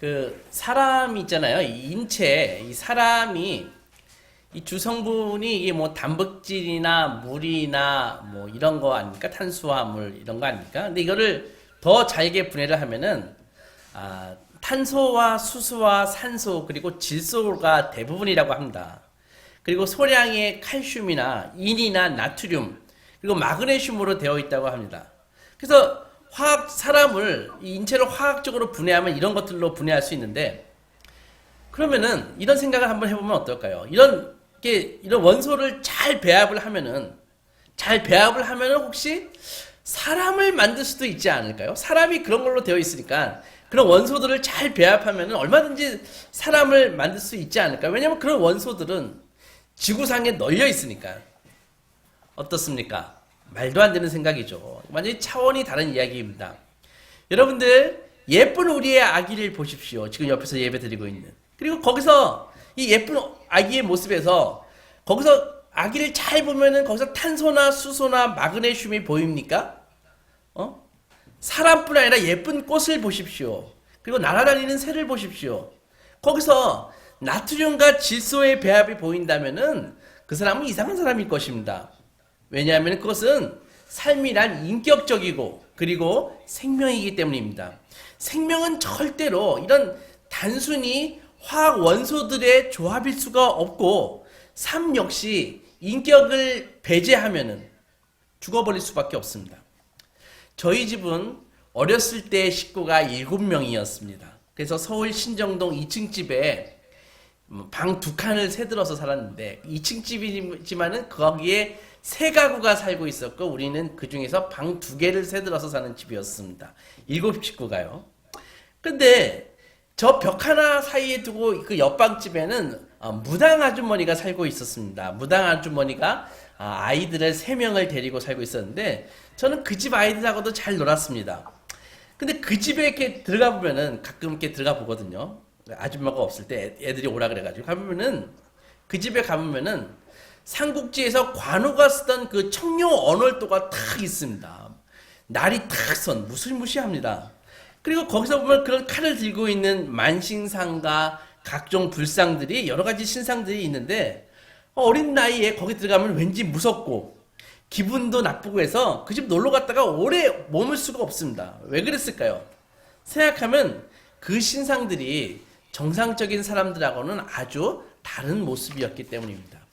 그 사람이 있잖아요. 이 인체, 이 사람이 이 주성분이 이게 뭐 단백질이나 물이나 뭐 이런 거 아닙니까? 탄수화물 이런 거 아닙니까? 근데 이거를 더 잘게 분해를 하면은 탄소와 수소와 산소 그리고 질소가 대부분이라고 합니다. 그리고 소량의 칼슘이나 인이나 나트륨 그리고 마그네슘으로 되어 있다고 합니다. 그래서 사람을 이 인체를 화학적으로 분해하면 이런 것들로 분해할 수 있는데, 그러면은 이런 생각을 한번 해보면 어떨까요? 이런 원소를 잘 배합을 하면은 혹시 사람을 만들 수도 있지 않을까요? 사람이 그런 걸로 되어 있으니까 그런 원소들을 잘 배합하면은 얼마든지 사람을 만들 수 있지 않을까요? 왜냐면 그런 원소들은 지구상에 널려 있으니까. 어떻습니까? 말도 안 되는 생각이죠. 완전히 차원이 다른 이야기입니다. 여러분들, 예쁜 우리의 아기를 보십시오. 지금 옆에서 예배 드리고 있는. 그리고 거기서 이 예쁜 아기의 모습에서 거기서 아기를 잘 보면은 거기서 탄소나 수소나 마그네슘이 보입니까? 사람뿐 아니라 예쁜 꽃을 보십시오. 그리고 날아다니는 새를 보십시오. 거기서 나트륨과 질소의 배합이 보인다면은 그 사람은 이상한 사람일 것입니다. 왜냐하면 그것은 삶이란 인격적이고 그리고 생명이기 때문입니다. 생명은 절대로 이런 단순히 화학 원소들의 조합일 수가 없고, 삶 역시 인격을 배제하면은 죽어버릴 수밖에 없습니다. 저희 집은 어렸을 때 식구가 7명이었습니다. 그래서 서울 신정동 2층 집에 방 2칸을 새들어서 살았는데, 2층 집이지만은 거기에 3가구가 살고 있었고 우리는 그 중에서 방 2개를 새들어서 사는 집이었습니다. 7식구가요. 근데 저 벽 하나 사이에 두고 그 옆방집에는 무당 아주머니가 살고 있었습니다. 무당 아주머니가 아이들을 3명을 데리고 살고 있었는데, 저는 그 집 아이들하고도 잘 놀았습니다. 근데 그 집에 이렇게 들어가 보면은, 가끔 이렇게 들어가 보거든요. 아줌마가 없을 때 애들이 오라 그래가지고 가보면은, 그 집에 가보면은 삼국지에서 관우가 쓰던 그 청룡 언월도가 탁 있습니다. 날이 탁 선 무시무시합니다. 그리고 거기서 보면 그런 칼을 들고 있는 만신상과 각종 불상들이, 여러 가지 신상들이 있는데, 어린 나이에 거기 들어가면 왠지 무섭고 기분도 나쁘고 해서 그 집 놀러 갔다가 오래 머물 수가 없습니다. 왜 그랬을까요? 생각하면 그 신상들이 정상적인 사람들하고는 아주 다른 모습이었기 때문입니다.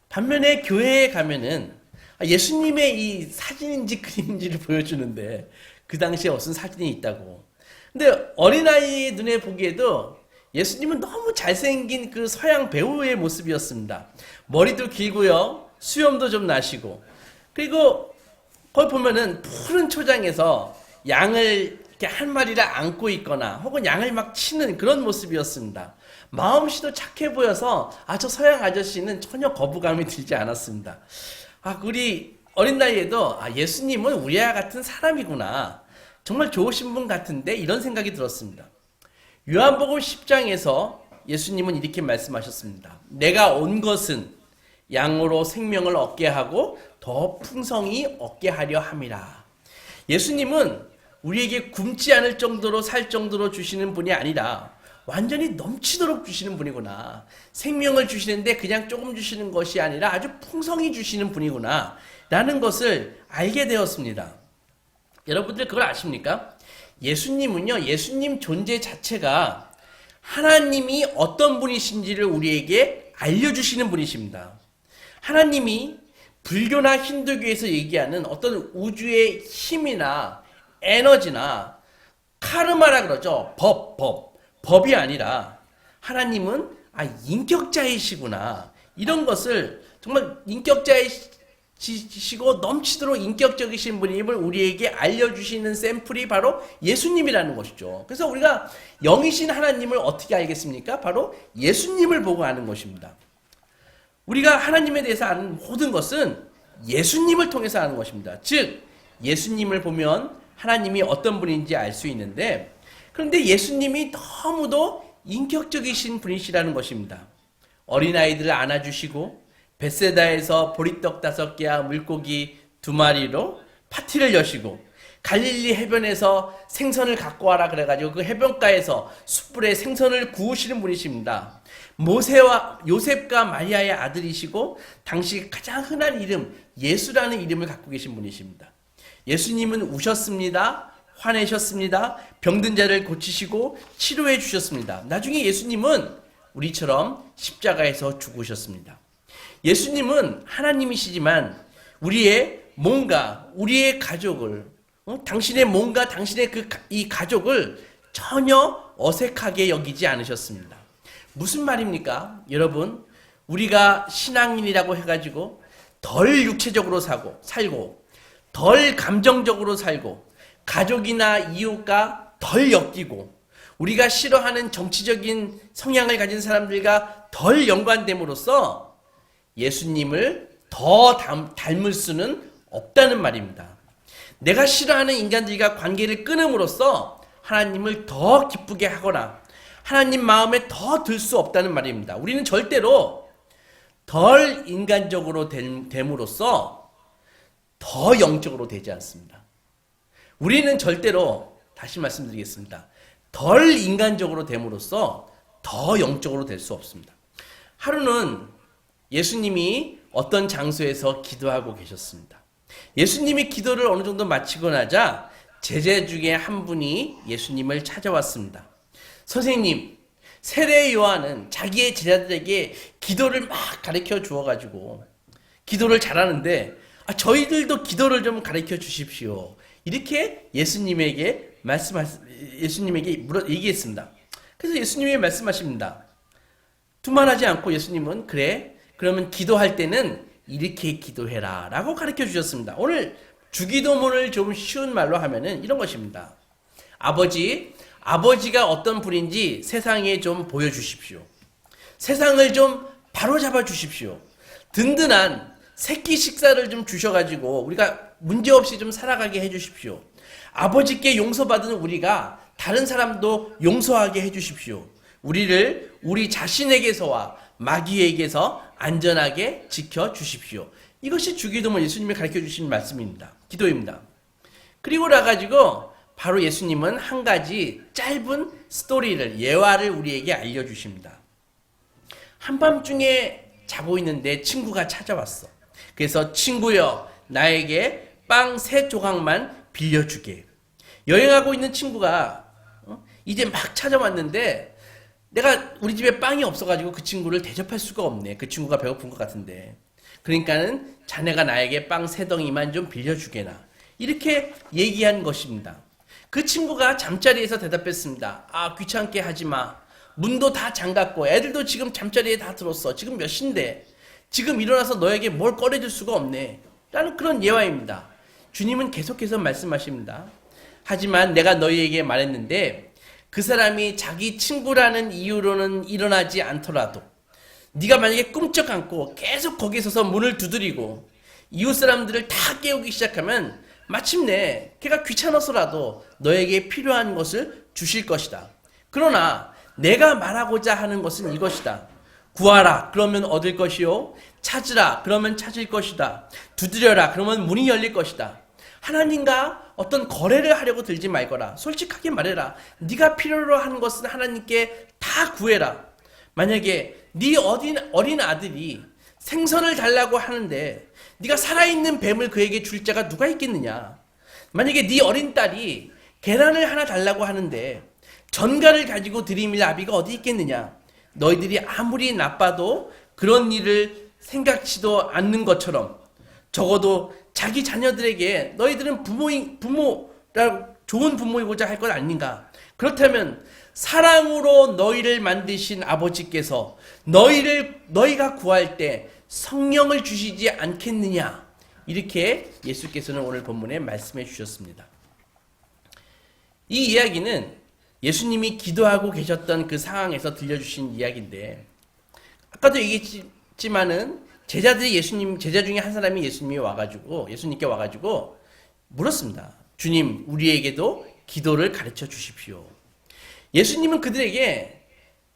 반면에 교회에 가면은 예수님의 이 사진인지 그림인지를 보여주는데, 그 당시에 무슨 사진이 있다고. 근데 어린아이의 눈에 보기에도 예수님은 너무 잘생긴 그 서양 배우의 모습이었습니다. 머리도 길고요, 수염도 좀 나시고, 그리고 거기 보면은 푸른 초장에서 양을 이렇게 한 마리를 안고 있거나 혹은 양을 막 치는 그런 모습이었습니다. 마음씨도 착해 보여서 저 서양 아저씨는 전혀 거부감이 들지 않았습니다. 우리 어린 나이에도 예수님은 우리와 같은 사람이구나, 정말 좋으신 분 같은데, 이런 생각이 들었습니다. 요한복음 10장에서 예수님은 이렇게 말씀하셨습니다. 내가 온 것은 양으로 생명을 얻게 하고 더 풍성히 얻게 하려 함이라. 예수님은 우리에게 굶지 않을 정도로 살 정도로 주시는 분이 아니라 완전히 넘치도록 주시는 분이구나. 생명을 주시는데 그냥 조금 주시는 것이 아니라 아주 풍성히 주시는 분이구나 라는 것을 알게 되었습니다. 여러분들 그걸 아십니까? 예수님은요, 예수님 존재 자체가 하나님이 어떤 분이신지를 우리에게 알려주시는 분이십니다. 하나님이 불교나 힌두교에서 얘기하는 어떤 우주의 힘이나 에너지나 카르마라 그러죠. 법이 아니라 하나님은 인격자이시구나, 이런 것을, 정말 인격자이시고 넘치도록 인격적이신 분임을 우리에게 알려주시는 샘플이 바로 예수님이라는 것이죠. 그래서 우리가 영이신 하나님을 어떻게 알겠습니까? 바로 예수님을 보고 아는 것입니다. 우리가 하나님에 대해서 아는 모든 것은 예수님을 통해서 아는 것입니다. 즉, 예수님을 보면 하나님이 어떤 분인지 알 수 있는데, 그런데 예수님이 너무도 인격적이신 분이시라는 것입니다. 어린아이들을 안아주시고 벳세다에서 보리떡 5개와 물고기 2마리로 파티를 여시고, 갈릴리 해변에서 생선을 갖고 와라 그래가지고 그 해변가에서 숯불에 생선을 구우시는 분이십니다. 모세와 요셉과 마리아의 아들이시고 당시 가장 흔한 이름 예수라는 이름을 갖고 계신 분이십니다. 예수님은 우셨습니다. 화내셨습니다. 병든 자를 고치시고 치료해 주셨습니다. 나중에 예수님은 우리처럼 십자가에서 죽으셨습니다. 예수님은 하나님이시지만 우리의 몸과 우리의 가족을 당신의 몸과 당신의 이 가족을 전혀 어색하게 여기지 않으셨습니다. 무슨 말입니까? 여러분, 우리가 신앙인이라고 해가지고 덜 육체적으로 살고 덜 감정적으로 살고 가족이나 이웃과 덜 엮이고 우리가 싫어하는 정치적인 성향을 가진 사람들과 덜 연관됨으로써 예수님을 더 닮을 수는 없다는 말입니다. 내가 싫어하는 인간들과 관계를 끊음으로써 하나님을 더 기쁘게 하거나 하나님 마음에 더 들 수 없다는 말입니다. 우리는 절대로 덜 인간적으로 됨으로써 더 영적으로 되지 않습니다. 우리는 절대로, 다시 말씀드리겠습니다, 덜 인간적으로 됨으로써 더 영적으로 될 수 없습니다. 하루는 예수님이 어떤 장소에서 기도하고 계셨습니다. 예수님이 기도를 어느 정도 마치고 나자 제자 중에 한 분이 예수님을 찾아왔습니다. 선생님, 세례 요한은 자기의 제자들에게 기도를 막 가르쳐 주어가지고 기도를 잘하는데 저희들도 기도를 좀 가르쳐 주십시오. 이렇게 예수님에게 얘기했습니다. 그래서 예수님이 말씀하십니다. 두말하지 않고 예수님은 그래, 그러면 기도할 때는 이렇게 기도해라 라고 가르쳐 주셨습니다. 오늘 주기도문을 좀 쉬운 말로 하면은 이런 것입니다. 아버지가 어떤 분인지 세상에 좀 보여주십시오. 세상을 좀 바로잡아 주십시오. 든든한 새끼 식사를 좀 주셔가지고 우리가 문제없이 좀 살아가게 해주십시오. 아버지께 용서받은 우리가 다른 사람도 용서하게 해주십시오. 우리를 우리 자신에게서와 마귀에게서 안전하게 지켜주십시오. 이것이 주기도문 예수님이 가르쳐주신 말씀입니다. 기도입니다. 그리고 나가지고 바로 예수님은 한 가지 짧은 스토리를, 예화를 우리에게 알려주십니다. 한밤중에 자고 있는데 친구가 찾아왔어. 그래서 친구여, 나에게 빵 3조각만 빌려주게. 여행하고 있는 친구가 이제 막 찾아왔는데 내가 우리 집에 빵이 없어가지고 그 친구를 대접할 수가 없네. 그 친구가 배고픈 것 같은데. 그러니까는 자네가 나에게 빵 3덩이만 좀 빌려주게나. 이렇게 얘기한 것입니다. 그 친구가 잠자리에서 대답했습니다. 귀찮게 하지 마. 문도 다 잠갔고 애들도 지금 잠자리에 다 들었어. 지금 몇 시인데 지금 일어나서 너에게 뭘 꺼내줄 수가 없네. 라는 그런 예화입니다. 주님은 계속해서 말씀하십니다. 하지만 내가 너희에게 말했는데 그 사람이 자기 친구라는 이유로는 일어나지 않더라도 네가 만약에 꿈쩍 않고 계속 거기에 서서 문을 두드리고 이웃 사람들을 다 깨우기 시작하면 마침내 걔가 귀찮아서라도 너에게 필요한 것을 주실 것이다. 그러나 내가 말하고자 하는 것은 이것이다. 구하라, 그러면 얻을 것이요. 찾으라, 그러면 찾을 것이다. 두드려라, 그러면 문이 열릴 것이다. 하나님과 어떤 거래를 하려고 들지 말거라. 솔직하게 말해라. 네가 필요로 하는 것은 하나님께 다 구해라. 만약에 네 어린 아들이 생선을 달라고 하는데 네가 살아있는 뱀을 그에게 줄 자가 누가 있겠느냐. 만약에 네 어린 딸이 계란을 하나 달라고 하는데 전갈을 가지고 들이밀 아비가 어디 있겠느냐. 너희들이 아무리 나빠도 그런 일을 생각지도 않는 것처럼 적어도 자기 자녀들에게 너희들은 부모라고 좋은 부모이고자 할 것 아닌가. 그렇다면 사랑으로 너희를 만드신 아버지께서 너희가 구할 때 성령을 주시지 않겠느냐. 이렇게 예수께서는 오늘 본문에 말씀해 주셨습니다. 이 이야기는 예수님이 기도하고 계셨던 그 상황에서 들려주신 이야기인데, 아까도 얘기했지만은 제자 중에 한 사람이 예수님께 와가지고 물었습니다. 주님, 우리에게도 기도를 가르쳐 주십시오. 예수님은 그들에게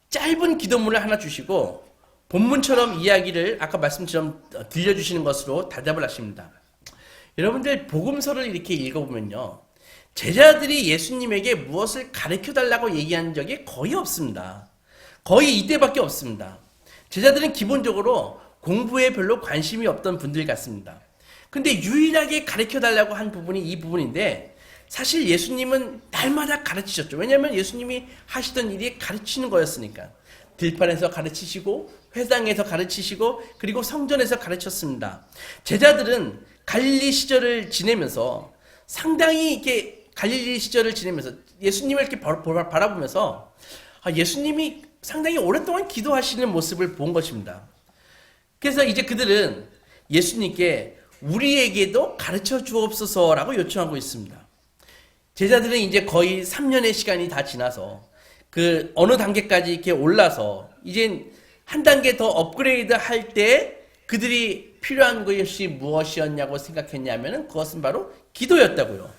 짧은 기도문을 하나 주시고 본문처럼 이야기를 아까 말씀처럼 들려주시는 것으로 대답을 하십니다. 여러분들 복음서를 이렇게 읽어보면요, 제자들이 예수님에게 무엇을 가르쳐 달라고 얘기한 적이 거의 없습니다. 거의 이때밖에 없습니다. 제자들은 기본적으로 공부에 별로 관심이 없던 분들 같습니다. 근데 유일하게 가르쳐 달라고 한 부분이 이 부분인데, 사실 예수님은 날마다 가르치셨죠. 왜냐하면 예수님이 하시던 일이 가르치는 거였으니까. 들판에서 가르치시고 회당에서 가르치시고 그리고 성전에서 가르쳤습니다. 제자들은 갈릴리 시절을 지내면서 상당히 이렇게 갈릴리 시절을 지내면서 예수님을 이렇게 바라보면서 예수님이 상당히 오랫동안 기도하시는 모습을 본 것입니다. 그래서 이제 그들은 예수님께 우리에게도 가르쳐 주옵소서라고 요청하고 있습니다. 제자들은 이제 거의 3년의 시간이 다 지나서 그 어느 단계까지 이렇게 올라서 이제 한 단계 더 업그레이드 할 때 그들이 필요한 것이 무엇이었냐고 생각했냐면은 그것은 바로 기도였다고요.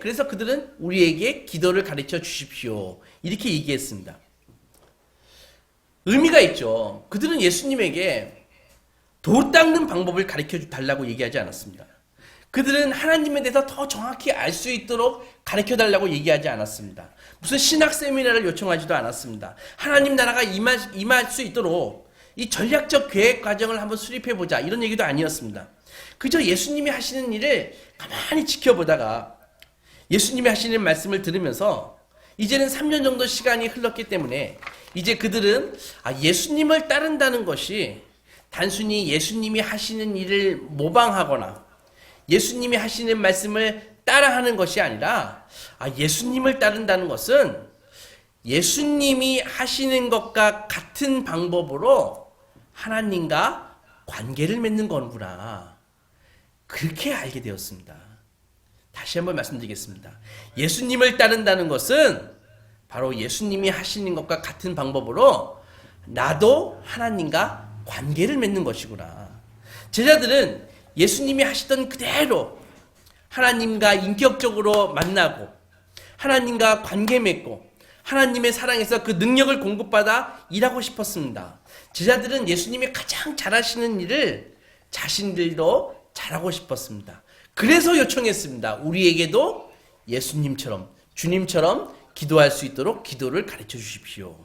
그래서 그들은 우리에게 기도를 가르쳐 주십시오. 이렇게 얘기했습니다. 의미가 있죠. 그들은 예수님에게 돌 닦는 방법을 가르쳐 달라고 얘기하지 않았습니다. 그들은 하나님에 대해서 더 정확히 알 수 있도록 가르쳐 달라고 얘기하지 않았습니다. 무슨 신학 세미나를 요청하지도 않았습니다. 하나님 나라가 임할 수 있도록 이 전략적 계획 과정을 한번 수립해보자, 이런 얘기도 아니었습니다. 그저 예수님이 하시는 일을 가만히 지켜보다가 예수님이 하시는 말씀을 들으면서 이제는 3년 정도 시간이 흘렀기 때문에 이제 그들은 예수님을 따른다는 것이 단순히 예수님이 하시는 일을 모방하거나 예수님이 하시는 말씀을 따라하는 것이 아니라 예수님을 따른다는 것은 예수님이 하시는 것과 같은 방법으로 하나님과 관계를 맺는 거구나, 그렇게 알게 되었습니다. 다시 한번 말씀드리겠습니다. 예수님을 따른다는 것은 바로 예수님이 하시는 것과 같은 방법으로 나도 하나님과 관계를 맺는 것이구나. 제자들은 예수님이 하시던 그대로 하나님과 인격적으로 만나고 하나님과 관계 맺고 하나님의 사랑에서 그 능력을 공급받아 일하고 싶었습니다. 제자들은 예수님이 가장 잘하시는 일을 자신들도 잘하고 싶었습니다. 그래서 요청했습니다. 우리에게도 예수님처럼, 주님처럼 기도할 수 있도록 기도를 가르쳐 주십시오.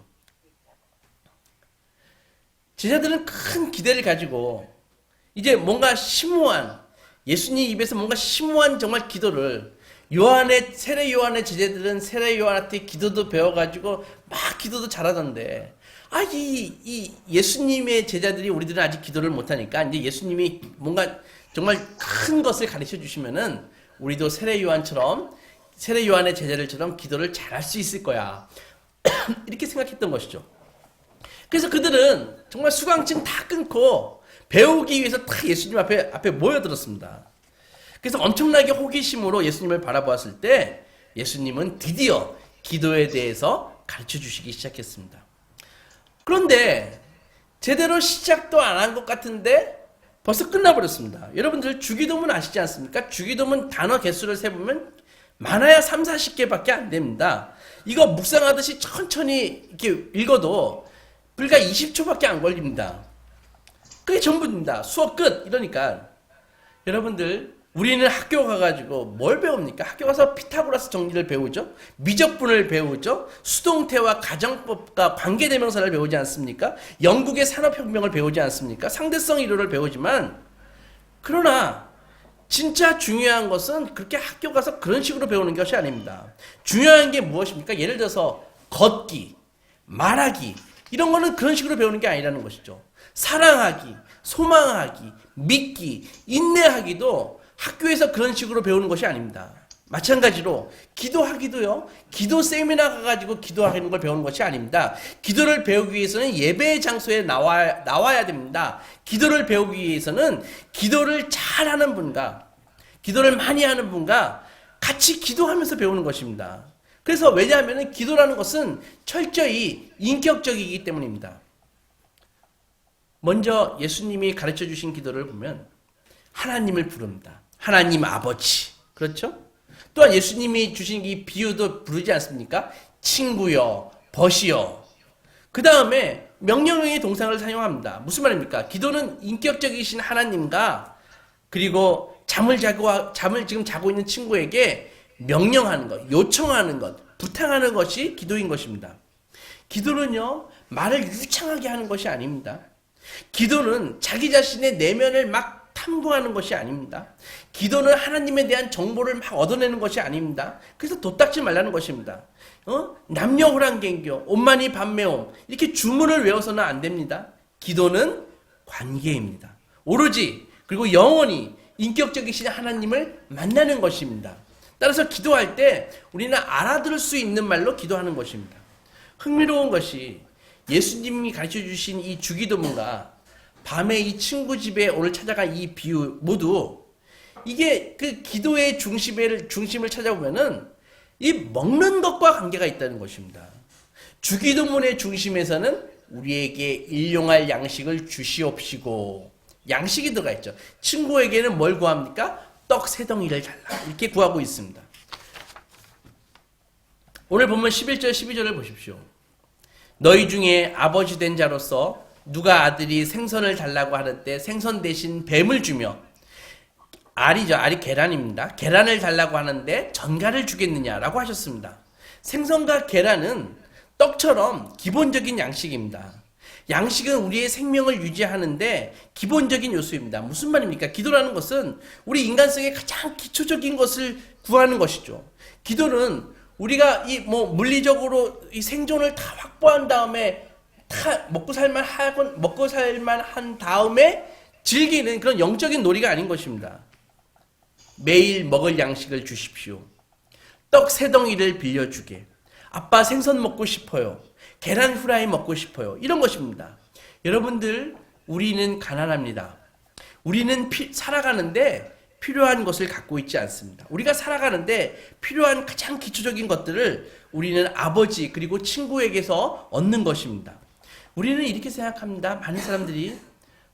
제자들은 큰 기대를 가지고 이제 뭔가 심오한, 예수님 입에서 뭔가 심오한 정말 기도를, 세례 요한의 제자들은 세례 요한한테 기도도 배워가지고 막 기도도 잘하던데, 이 예수님의 제자들이 우리들은 아직 기도를 못하니까 이제 예수님이 뭔가 정말 큰 것을 가르쳐 주시면은 우리도 세례 요한의 제자들처럼 기도를 잘할 수 있을 거야. 이렇게 생각했던 것이죠. 그래서 그들은 정말 수강증 다 끊고 배우기 위해서 다 예수님 앞에 모여들었습니다. 그래서 엄청나게 호기심으로 예수님을 바라보았을 때 예수님은 드디어 기도에 대해서 가르쳐 주시기 시작했습니다. 그런데 제대로 시작도 안 한 것 같은데 벌써 끝나버렸습니다. 여러분들 주기도문 아시지 않습니까? 주기도문 단어 개수를 세보면 많아야 3, 40개밖에 안 됩니다. 이거 묵상하듯이 천천히 이렇게 읽어도 불과 20초밖에 안 걸립니다. 그게 전부입니다. 수업 끝! 이러니까 여러분들, 우리는 학교 가가지고 뭘 배웁니까? 학교 가서 피타고라스 정리를 배우죠. 미적분을 배우죠. 수동태와 가정법과 관계대명사를 배우지 않습니까? 영국의 산업혁명을 배우지 않습니까? 상대성 이론을 배우지만, 그러나 진짜 중요한 것은 그렇게 학교 가서 그런 식으로 배우는 것이 아닙니다. 중요한 게 무엇입니까? 예를 들어서 걷기, 말하기, 이런 거는 그런 식으로 배우는 게 아니라는 것이죠. 사랑하기, 소망하기, 믿기, 인내하기도 학교에서 그런 식으로 배우는 것이 아닙니다. 마찬가지로 기도하기도요, 기도 세미나 가가지고 기도하는 걸 배우는 것이 아닙니다. 기도를 배우기 위해서는 예배의 장소에 나와야 됩니다. 기도를 배우기 위해서는 기도를 잘하는 분과, 기도를 많이 하는 분과 같이 기도하면서 배우는 것입니다. 그래서 왜냐하면 기도라는 것은 철저히 인격적이기 때문입니다. 먼저 예수님이 가르쳐 주신 기도를 보면 하나님을 부릅니다. 하나님 아버지. 그렇죠? 또한 예수님이 주신 이 비유도 부르지 않습니까? 친구여, 벗이여. 그 다음에 명령형의 동사를 사용합니다. 무슨 말입니까? 기도는 인격적이신 하나님과 그리고 잠을 지금 자고 있는 친구에게 명령하는 것, 요청하는 것, 부탁하는 것이 기도인 것입니다. 기도는요, 말을 유창하게 하는 것이 아닙니다. 기도는 자기 자신의 내면을 막 탐구하는 것이 아닙니다. 기도는 하나님에 대한 정보를 막 얻어내는 것이 아닙니다. 그래서 도닦지 말라는 것입니다. 남녀호랑갱교, 옷만이 밤매옴, 이렇게 주문을 외워서는 안 됩니다. 기도는 관계입니다. 오로지, 그리고 영원히 인격적이신 하나님을 만나는 것입니다. 따라서 기도할 때 우리는 알아들을 수 있는 말로 기도하는 것입니다. 흥미로운 것이 예수님이 가르쳐 주신 이 주기도문과 밤에 이 친구 집에 오늘 찾아간 이 비유 모두 이게 그 기도의 중심을 찾아보면은 이 먹는 것과 관계가 있다는 것입니다. 주기도문의 중심에서는 우리에게 일용할 양식을 주시옵시고, 양식이 들어가 있죠. 친구에게는 뭘 구합니까? 떡 3덩이를 달라, 이렇게 구하고 있습니다. 오늘 보면 11절 12절을 보십시오. 너희 중에 아버지 된 자로서 누가 아들이 생선을 달라고 하는 때 생선 대신 뱀을 주며, 알이 계란입니다. 계란을 달라고 하는데 전갈을 주겠느냐라고 하셨습니다. 생선과 계란은 떡처럼 기본적인 양식입니다. 양식은 우리의 생명을 유지하는데 기본적인 요소입니다. 무슨 말입니까? 기도라는 것은 우리 인간성의 가장 기초적인 것을 구하는 것이죠. 기도는 우리가 물리적으로 이 생존을 다 확보한 다음에 먹고 살만한 다음에 즐기는 그런 영적인 놀이가 아닌 것입니다. 매일 먹을 양식을 주십시오. 떡 3덩이를 빌려주게. 아빠 생선 먹고 싶어요. 계란 후라이 먹고 싶어요. 이런 것입니다. 여러분들, 우리는 가난합니다. 우리는 살아가는데 필요한 것을 갖고 있지 않습니다. 우리가 살아가는데 필요한 가장 기초적인 것들을 우리는 아버지 그리고 친구에게서 얻는 것입니다. 우리는 이렇게 생각합니다. 많은 사람들이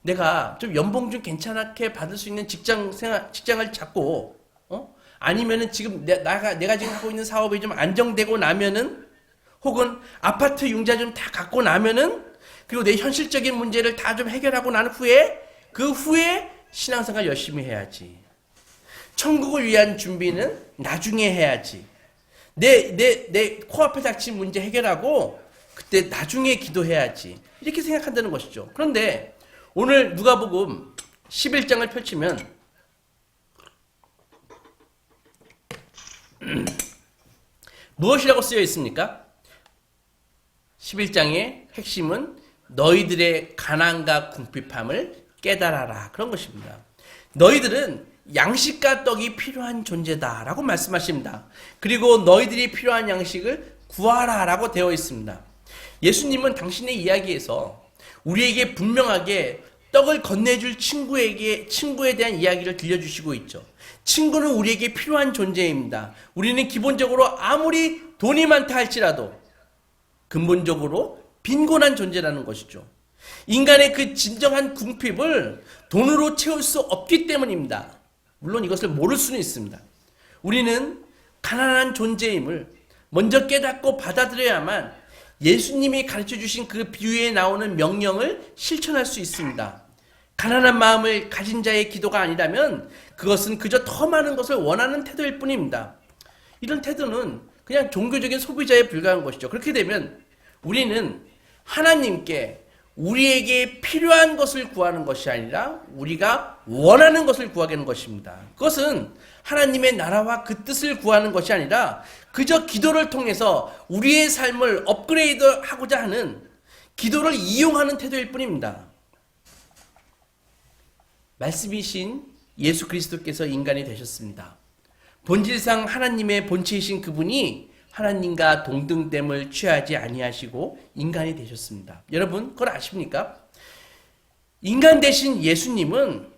내가 좀 연봉 좀 괜찮게 받을 수 있는 직장을 잡고, 아니면은 지금 내가 지금 하고 있는 사업이 좀 안정되고 나면은, 혹은 아파트 융자 좀 다 갖고 나면은, 그리고 내 현실적인 문제를 다 좀 해결하고 난 후에, 그 후에 신앙생활 열심히 해야지. 천국을 위한 준비는 나중에 해야지. 내 코앞에 닥친 문제 해결하고 그때 나중에 기도해야지. 이렇게 생각한다는 것이죠. 그런데 오늘 누가복음 11장을 펼치면 무엇이라고 쓰여 있습니까? 11장의 핵심은 너희들의 가난과 궁핍함을 깨달아라, 그런 것입니다. 너희들은 양식과 떡이 필요한 존재다라고 말씀하십니다. 그리고 너희들이 필요한 양식을 구하라라고 되어 있습니다. 예수님은 당신의 이야기에서 우리에게 분명하게 떡을 건네줄 친구에 대한 이야기를 들려주시고 있죠. 친구는 우리에게 필요한 존재입니다. 우리는 기본적으로 아무리 돈이 많다 할지라도 근본적으로 빈곤한 존재라는 것이죠. 인간의 그 진정한 궁핍을 돈으로 채울 수 없기 때문입니다. 물론 이것을 모를 수는 있습니다. 우리는 가난한 존재임을 먼저 깨닫고 받아들여야만 예수님이 가르쳐 주신 그 비유에 나오는 명령을 실천할 수 있습니다. 가난한 마음을 가진 자의 기도가 아니라면 그것은 그저 더 많은 것을 원하는 태도일 뿐입니다. 이런 태도는 그냥 종교적인 소비자에 불과한 것이죠. 그렇게 되면 우리는 하나님께 우리에게 필요한 것을 구하는 것이 아니라 우리가 원하는 것을 구하는 것입니다. 그것은 하나님의 나라와 그 뜻을 구하는 것이 아니라 그저 기도를 통해서 우리의 삶을 업그레이드하고자 하는, 기도를 이용하는 태도일 뿐입니다. 말씀이신 예수 그리스도께서 인간이 되셨습니다. 본질상 하나님의 본체이신 그분이 하나님과 동등됨을 취하지 아니하시고 인간이 되셨습니다. 여러분, 그걸 아십니까? 인간 되신 예수님은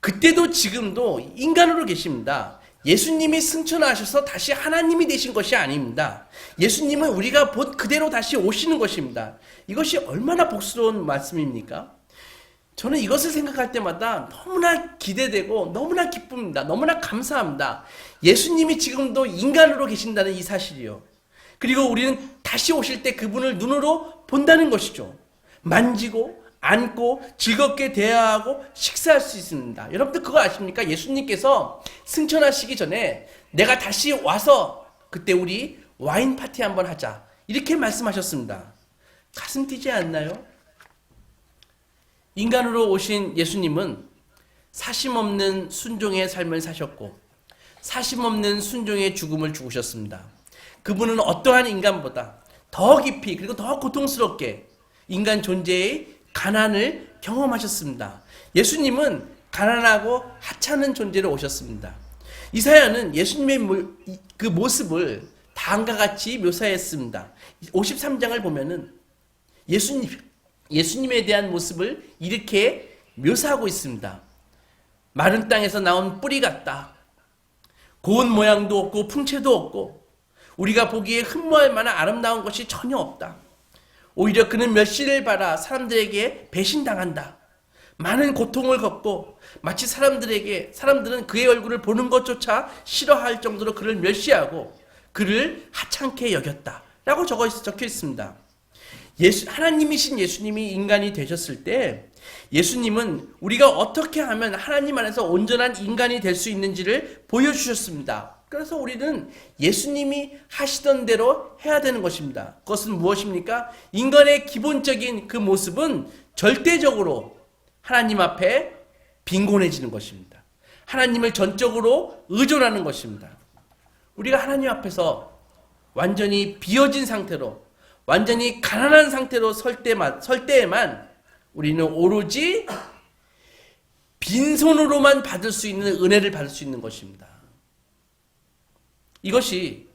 그때도 지금도 인간으로 계십니다. 예수님이 승천하셔서 다시 하나님이 되신 것이 아닙니다. 예수님은 우리가 본 그대로 다시 오시는 것입니다. 이것이 얼마나 복스러운 말씀입니까? 저는 이것을 생각할 때마다 너무나 기대되고 너무나 기쁩니다. 너무나 감사합니다. 예수님이 지금도 인간으로 계신다는 이 사실이요. 그리고 우리는 다시 오실 때 그분을 눈으로 본다는 것이죠. 만지고 안고 즐겁게 대화하고 식사할 수 있습니다. 여러분들 그거 아십니까? 예수님께서 승천하시기 전에 내가 다시 와서 그때 우리 와인 파티 한번 하자, 이렇게 말씀하셨습니다. 가슴 뛰지 않나요? 인간으로 오신 예수님은 사심 없는 순종의 삶을 사셨고 사심 없는 순종의 죽음을 죽으셨습니다. 그분은 어떠한 인간보다 더 깊이 그리고 더 고통스럽게 인간 존재의 가난을 경험하셨습니다. 예수님은 가난하고 하찮은 존재로 오셨습니다. 이사야는 예수님의 그 모습을 다음과 같이 묘사했습니다. 53장을 보면은 예수님에 대한 모습을 이렇게 묘사하고 있습니다. 마른 땅에서 나온 뿌리 같다. 고운 모양도 없고 풍채도 없고 우리가 보기에 흠모할 만한 아름다운 것이 전혀 없다. 오히려 그는 멸시를 받아 사람들에게 배신당한다. 많은 고통을 겪고 마치 사람들은 그의 얼굴을 보는 것조차 싫어할 정도로 그를 멸시하고 그를 하찮게 여겼다 라고 적혀 있습니다. 하나님이신 예수님이 인간이 되셨을 때 예수님은 우리가 어떻게 하면 하나님 안에서 온전한 인간이 될 수 있는지를 보여주셨습니다. 그래서 우리는 예수님이 하시던 대로 해야 되는 것입니다. 그것은 무엇입니까? 인간의 기본적인 그 모습은 절대적으로 하나님 앞에 빈곤해지는 것입니다. 하나님을 전적으로 의존하는 것입니다. 우리가 하나님 앞에서 완전히 비어진 상태로, 완전히 가난한 상태로 설 때에만 우리는 오로지 빈손으로만 받을 수 있는 은혜를 받을 수 있는 것입니다. 이것이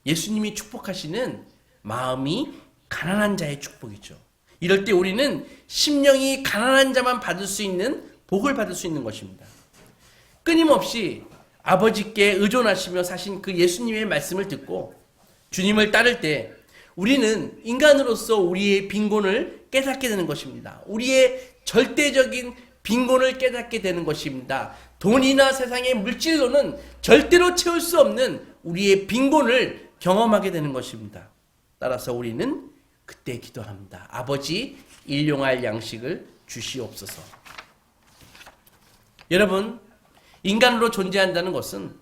예수님이 축복하시는 마음이 가난한 자의 축복이죠. 이럴 때 우리는 심령이 가난한 자만 받을 수 있는 복을 받을 수 있는 것입니다. 끊임없이 아버지께 의존하시며 사신 그 예수님의 말씀을 듣고 주님을 따를 때 우리는 인간으로서 우리의 빈곤을 깨닫게 되는 것입니다. 우리의 절대적인 빈곤을 깨닫게 되는 것입니다. 돈이나 세상의 물질로는 절대로 채울 수 없는 우리의 빈곤을 경험하게 되는 것입니다. 따라서 우리는 그때 기도합니다. 아버지, 일용할 양식을 주시옵소서. 여러분, 인간으로 존재한다는 것은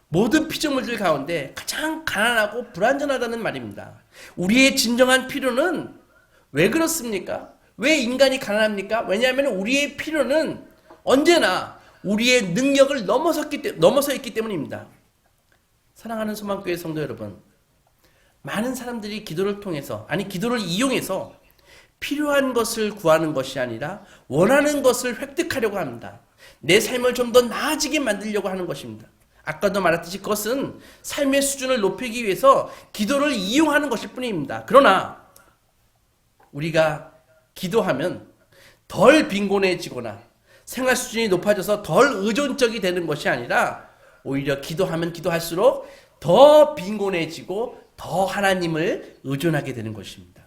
모든 피조물들 가운데 가장 가난하고 불완전하다는 말입니다. 우리의 진정한 필요는 왜 그렇습니까? 왜 인간이 가난합니까? 왜냐하면 우리의 필요는 언제나 우리의 능력을 넘어서 있기 때문입니다. 사랑하는 소망교회 성도 여러분, 많은 사람들이 기도를 이용해서 필요한 것을 구하는 것이 아니라 원하는 것을 획득하려고 합니다. 내 삶을 좀 더 나아지게 만들려고 하는 것입니다. 아까도 말했듯이 그것은 삶의 수준을 높이기 위해서 기도를 이용하는 것일 뿐입니다. 그러나 우리가 기도하면 덜 빈곤해지거나 생활 수준이 높아져서 덜 의존적이 되는 것이 아니라 오히려 기도하면 기도할수록 더 빈곤해지고 더 하나님을 의존하게 되는 것입니다.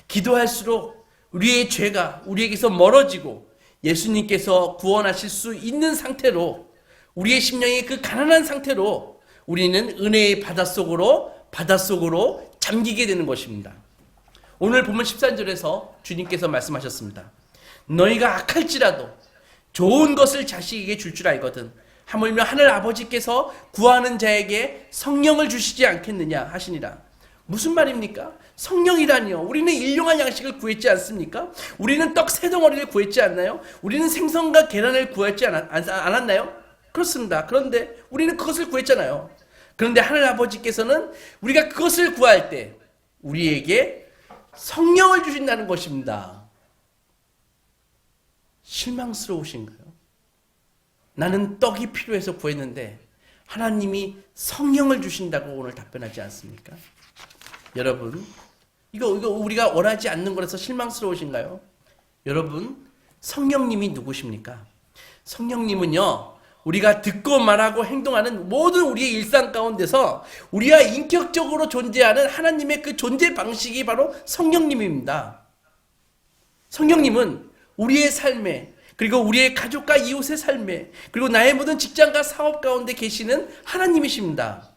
기도할수록 우리의 죄가 우리에게서 멀어지고 예수님께서 구원하실 수 있는 상태로, 우리의 심령이 그 가난한 상태로 우리는 은혜의 바닷속으로 잠기게 되는 것입니다. 오늘 본문 13절에서 주님께서 말씀하셨습니다. 너희가 악할지라도 좋은 것을 자식에게 줄 알거든 하물며 하늘 아버지께서 구하는 자에게 성령을 주시지 않겠느냐 하시니라. 무슨 말입니까? 성령이라니요. 우리는 일용할 양식을 구했지 않습니까? 우리는 떡 3덩어리를 구했지 않나요? 우리는 생선과 계란을 구했지 않았나요? 그렇습니다. 그런데 우리는 그것을 구했잖아요. 그런데 하늘 아버지께서는 우리가 그것을 구할 때 우리에게 성령을 주신다는 것입니다. 실망스러우신가요? 나는 떡이 필요해서 구했는데 하나님이 성령을 주신다고 오늘 답변하지 않습니까? 여러분, 이거 우리가 원하지 않는 거라서 실망스러우신가요? 여러분, 성령님이 누구십니까? 성령님은요, 우리가 듣고 말하고 행동하는 모든 우리의 일상 가운데서 우리와 인격적으로 존재하는 하나님의 그 존재 방식이 바로 성령님입니다. 성령님은 우리의 삶에, 그리고 우리의 가족과 이웃의 삶에, 그리고 나의 모든 직장과 사업 가운데 계시는 하나님이십니다.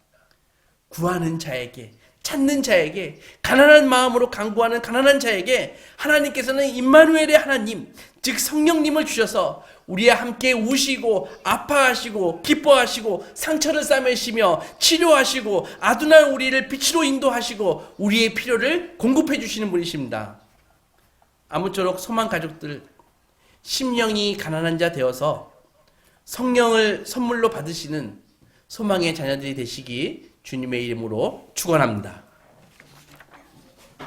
구하는 자에게, 찾는 자에게, 가난한 마음으로 간구하는 가난한 자에게 하나님께서는 임마누엘의 하나님, 즉 성령님을 주셔서 우리와 함께 우시고 아파하시고 기뻐하시고 상처를 싸매시며 치료하시고 아둔한 우리를 빛으로 인도하시고 우리의 필요를 공급해 주시는 분이십니다. 아무쪼록 소망 가족들, 심령이 가난한 자 되어서 성령을 선물로 받으시는 소망의 자녀들이 되시기 주님의 이름으로 축원합니다.